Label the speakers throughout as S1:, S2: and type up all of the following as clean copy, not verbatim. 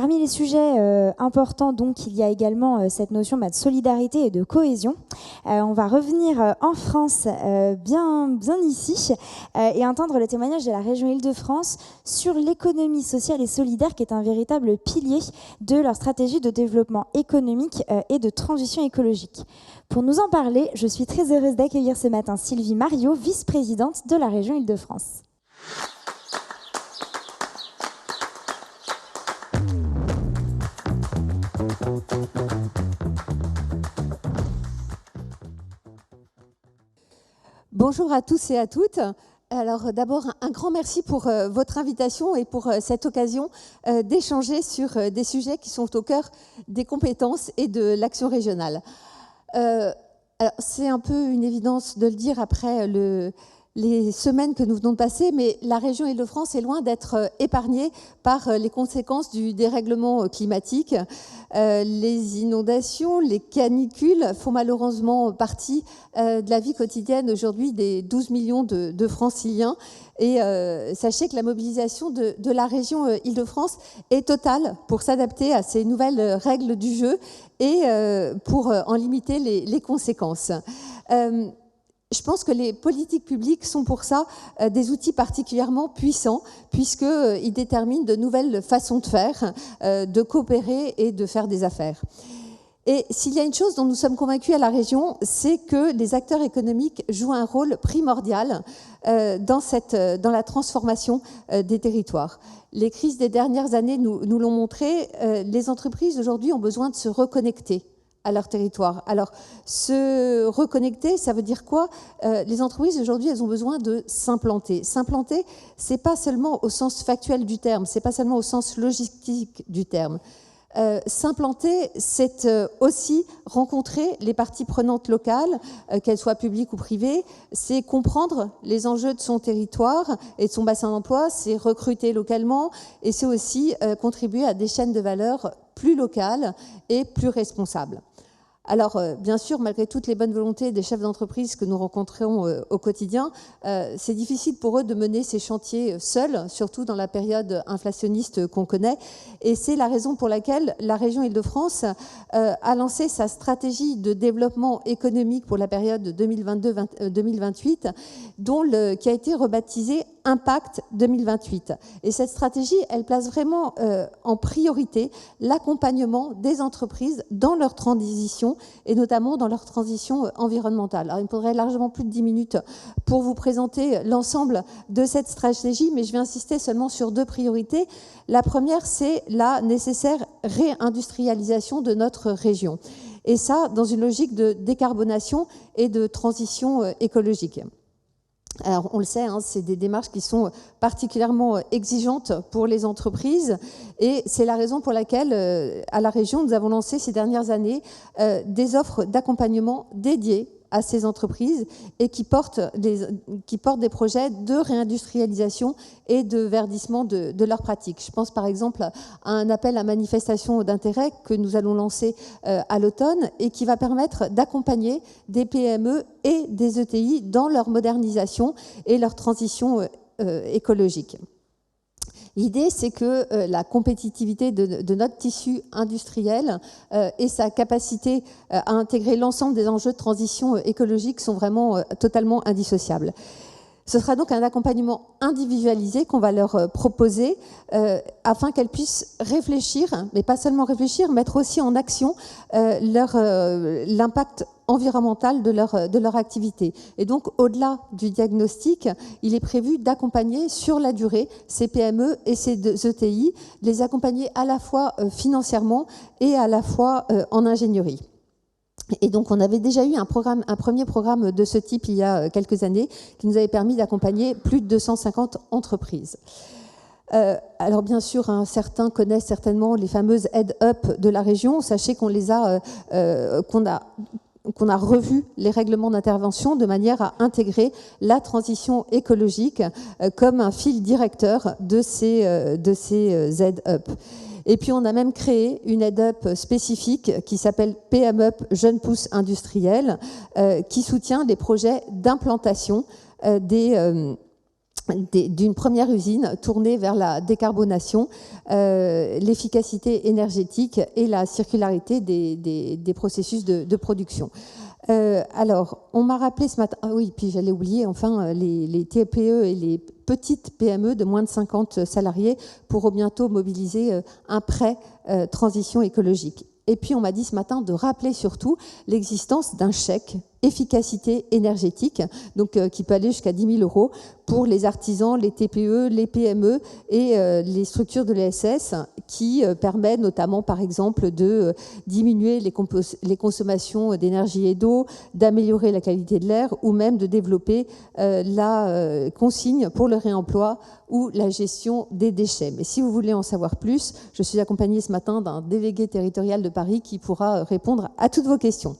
S1: Parmi les sujets importants, donc, il y a également cette notion de solidarité et de cohésion. On va revenir en France, bien ici, et entendre le témoignage de la région Île-de-France sur l'économie sociale et solidaire, qui est un véritable pilier de leur stratégie de développement économique et de transition écologique. Pour nous en parler, je suis très heureuse d'accueillir ce matin Sylvie Mariot, vice-présidente de la région Île-de-France.
S2: Bonjour à tous et à toutes. Alors d'abord, un grand merci pour votre invitation et pour cette occasion d'échanger sur des sujets qui sont au cœur des compétences et de l'action régionale. C'est un peu une évidence de le dire après les semaines que nous venons de passer, mais la région Île-de-France est loin d'être épargnée par les conséquences du dérèglement climatique. Les inondations, les canicules font malheureusement partie de la vie quotidienne aujourd'hui des 12 millions de Franciliens. Et sachez que la mobilisation de la région Île-de-France est totale pour s'adapter à ces nouvelles règles du jeu et pour en limiter les conséquences. Je pense que les politiques publiques sont pour ça des outils particulièrement puissants, puisqu'ils déterminent de nouvelles façons de faire, de coopérer et de faire des affaires. Et s'il y a une chose dont nous sommes convaincus à la région, c'est que les acteurs économiques jouent un rôle primordial dans la transformation des territoires. Les crises des dernières années nous l'ont montré, les entreprises aujourd'hui ont besoin de se reconnecter à leur territoire. Alors, se reconnecter, ça veut dire quoi ? Les entreprises, aujourd'hui, elles ont besoin de s'implanter. S'implanter, c'est pas seulement au sens factuel du terme, c'est pas seulement au sens logistique du terme. S'implanter, c'est aussi rencontrer les parties prenantes locales, qu'elles soient publiques ou privées, c'est comprendre les enjeux de son territoire et de son bassin d'emploi, c'est recruter localement et c'est aussi contribuer à des chaînes de valeur plus locales et plus responsables. Alors, bien sûr, malgré toutes les bonnes volontés des chefs d'entreprise que nous rencontrons au quotidien, c'est difficile pour eux de mener ces chantiers seuls, surtout dans la période inflationniste qu'on connaît. Et c'est la raison pour laquelle la région Île-de-France a lancé sa stratégie de développement économique pour la période 2022-2028, qui a été rebaptisée Impact 2028. Et cette stratégie, elle place vraiment en priorité l'accompagnement des entreprises dans leur transition et notamment dans leur transition environnementale. Alors, il me faudrait largement plus de 10 minutes pour vous présenter l'ensemble de cette stratégie, mais je vais insister seulement sur deux priorités. La première, c'est la nécessaire réindustrialisation de notre région. Et ça, dans une logique de décarbonation et de transition écologique. Alors, on le sait, c'est des démarches qui sont particulièrement exigeantes pour les entreprises et c'est la raison pour laquelle, à la région, nous avons lancé ces dernières années des offres d'accompagnement dédiées à ces entreprises et qui portent des projets de réindustrialisation et de verdissement de leurs pratiques. Je pense par exemple à un appel à manifestation d'intérêt que nous allons lancer à l'automne et qui va permettre d'accompagner des PME et des ETI dans leur modernisation et leur transition écologique. L'idée, c'est que la compétitivité de notre tissu industriel et sa capacité à intégrer l'ensemble des enjeux de transition écologique sont vraiment totalement indissociables. Ce sera donc un accompagnement individualisé qu'on va leur proposer afin qu'elles puissent réfléchir, mais pas seulement réfléchir, mettre aussi en action l'impact environnemental de leur activité. Et donc, au-delà du diagnostic, il est prévu d'accompagner sur la durée ces PME et ces ETI, les accompagner à la fois financièrement et à la fois en ingénierie. Et donc, on avait déjà eu un premier programme de ce type il y a quelques années qui nous avait permis d'accompagner plus de 250 entreprises. Alors bien sûr, certains connaissent certainement les fameuses aid-up de la région. Sachez qu'on a revu les règlements d'intervention de manière à intégrer la transition écologique comme un fil directeur de ces aid-up. Et puis, on a même créé une aide-up spécifique qui s'appelle PM-up Jeunes Pousses Industriels, qui soutient les projets d'implantation des d'une première usine tournée vers la décarbonation, l'efficacité énergétique et la circularité des processus de production. Alors, on m'a rappelé ce matin, oui, puis j'allais oublier, enfin, les TPE et les petites PME de moins de 50 salariés pourront bientôt mobiliser un prêt transition écologique. Et puis, on m'a dit ce matin de rappeler surtout l'existence d'un chèque efficacité énergétique, donc qui peut aller jusqu'à 10 000 euros pour les artisans, les TPE, les PME et les structures de l'ESS qui permet notamment, par exemple, de diminuer les consommations d'énergie et d'eau, d'améliorer la qualité de l'air ou même de développer la consigne pour le réemploi ou la gestion des déchets. Mais si vous voulez en savoir plus, je suis accompagnée ce matin d'un délégué territorial de Paris qui pourra répondre à toutes vos questions.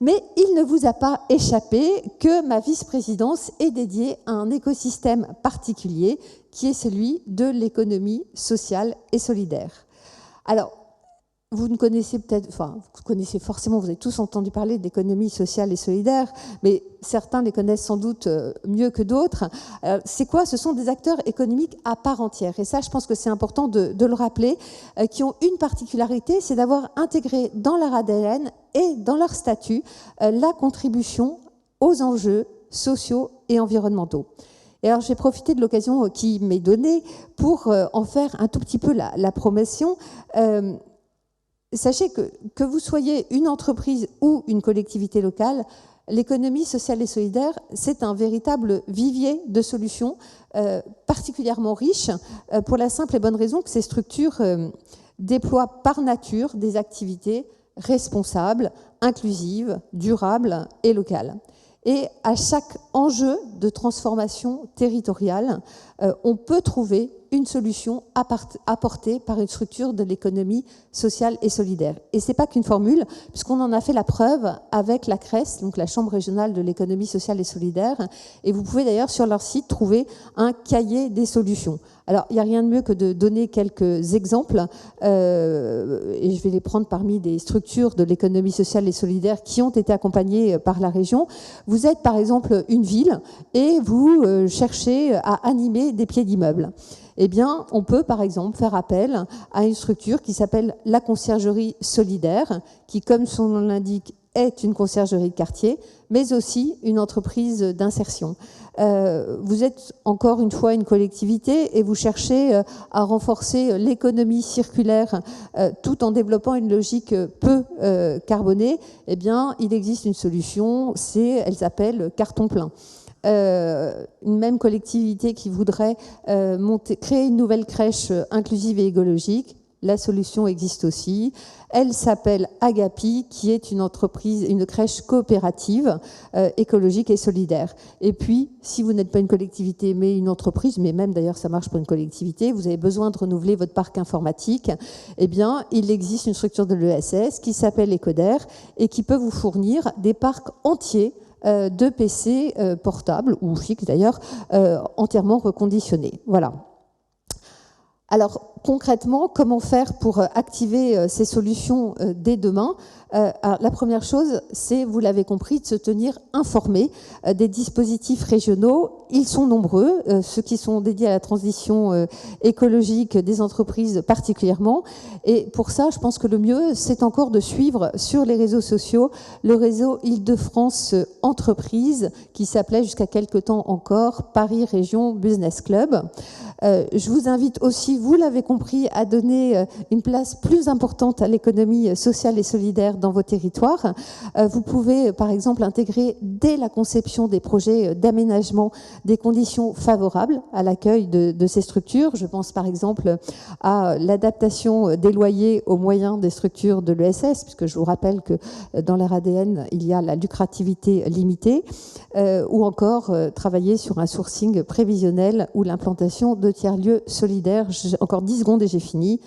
S2: Mais il ne vous a pas échappé que ma vice-présidence est dédiée à un écosystème particulier qui est celui de l'économie sociale et solidaire. Alors, vous ne connaissez peut-être, enfin, vous connaissez forcément, vous avez tous entendu parler d'économie sociale et solidaire, mais certains les connaissent sans doute mieux que d'autres. C'est quoi? Ce sont des acteurs économiques à part entière. Et ça, je pense que c'est important de le rappeler, qui ont une particularité, c'est d'avoir intégré dans leur ADN et dans leur statut la contribution aux enjeux sociaux et environnementaux. Et alors, j'ai profité de l'occasion qui m'est donnée pour en faire un tout petit peu la promotion. Sachez que vous soyez une entreprise ou une collectivité locale, l'économie sociale et solidaire, c'est un véritable vivier de solutions particulièrement riche pour la simple et bonne raison que ces structures déploient par nature des activités responsables, inclusives, durables et locales. Et à chaque enjeu de transformation territoriale, on peut trouver une solution apportée par une structure de l'économie sociale et solidaire. Et ce n'est pas qu'une formule, puisqu'on en a fait la preuve avec la CRES, donc la Chambre régionale de l'économie sociale et solidaire, et vous pouvez d'ailleurs sur leur site trouver un cahier des solutions. Alors, il n'y a rien de mieux que de donner quelques exemples, et je vais les prendre parmi des structures de l'économie sociale et solidaire qui ont été accompagnées par la région. Vous êtes par exemple une ville et vous cherchez à animer des pieds d'immeubles. Eh bien, on peut, par exemple, faire appel à une structure qui s'appelle la conciergerie solidaire, qui, comme son nom l'indique, est une conciergerie de quartier, mais aussi une entreprise d'insertion. Vous êtes encore une fois une collectivité et vous cherchez à renforcer l'économie circulaire tout en développant une logique peu carbonée. Eh bien, il existe une solution, elle s'appelle carton plein. Une même collectivité qui voudrait créer une nouvelle crèche inclusive et écologique, la solution existe aussi. Elle s'appelle Agapi, qui est une entreprise, une crèche coopérative écologique et solidaire. Et puis, si vous n'êtes pas une collectivité, mais une entreprise, mais même d'ailleurs ça marche pour une collectivité, vous avez besoin de renouveler votre parc informatique, eh bien, il existe une structure de l'ESS qui s'appelle Ecoder et qui peut vous fournir des parcs entiers de PC portables, ou fixes d'ailleurs, entièrement reconditionnés. Voilà. Alors, concrètement, comment faire pour activer ces solutions dès demain ? La première chose, c'est, vous l'avez compris, de se tenir informé des dispositifs régionaux. Ils sont nombreux, ceux qui sont dédiés à la transition écologique des entreprises particulièrement. Et pour ça, je pense que le mieux, c'est encore de suivre sur les réseaux sociaux le réseau Île-de-France Entreprises, qui s'appelait jusqu'à quelque temps encore Paris Région Business Club. Je vous invite aussi, vous l'avez compris, à donner une place plus importante à l'économie sociale et solidaire dans vos territoires. Vous pouvez, par exemple, intégrer dès la conception des projets d'aménagement des conditions favorables à l'accueil de ces structures. Je pense par exemple à l'adaptation des loyers aux moyens des structures de l'ESS, puisque je vous rappelle que dans leur ADN, il y a la lucrativité limitée, ou encore travailler sur un sourcing prévisionnel ou l'implantation de tiers-lieux solidaires. Encore 10 secondes et j'ai fini.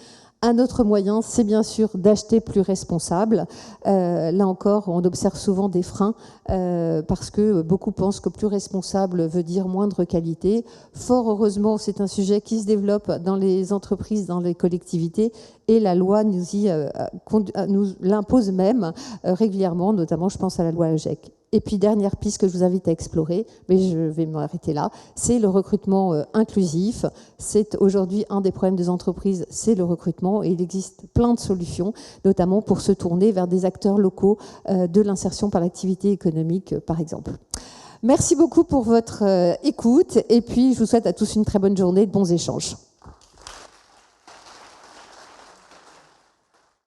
S2: Un autre moyen, c'est bien sûr d'acheter plus responsable. Là encore, on observe souvent des freins parce que beaucoup pensent que plus responsable veut dire moindre qualité. Fort heureusement, c'est un sujet qui se développe dans les entreprises, dans les collectivités, et la loi nous l'impose même régulièrement, notamment je pense à la loi AGEC. Et puis, dernière piste que je vous invite à explorer, mais je vais m'arrêter là, c'est le recrutement inclusif. C'est aujourd'hui un des problèmes des entreprises, c'est le recrutement, et il existe plein de solutions, notamment pour se tourner vers des acteurs locaux de l'insertion par l'activité économique, par exemple. Merci beaucoup pour votre écoute, et puis je vous souhaite à tous une très bonne journée, de bons échanges.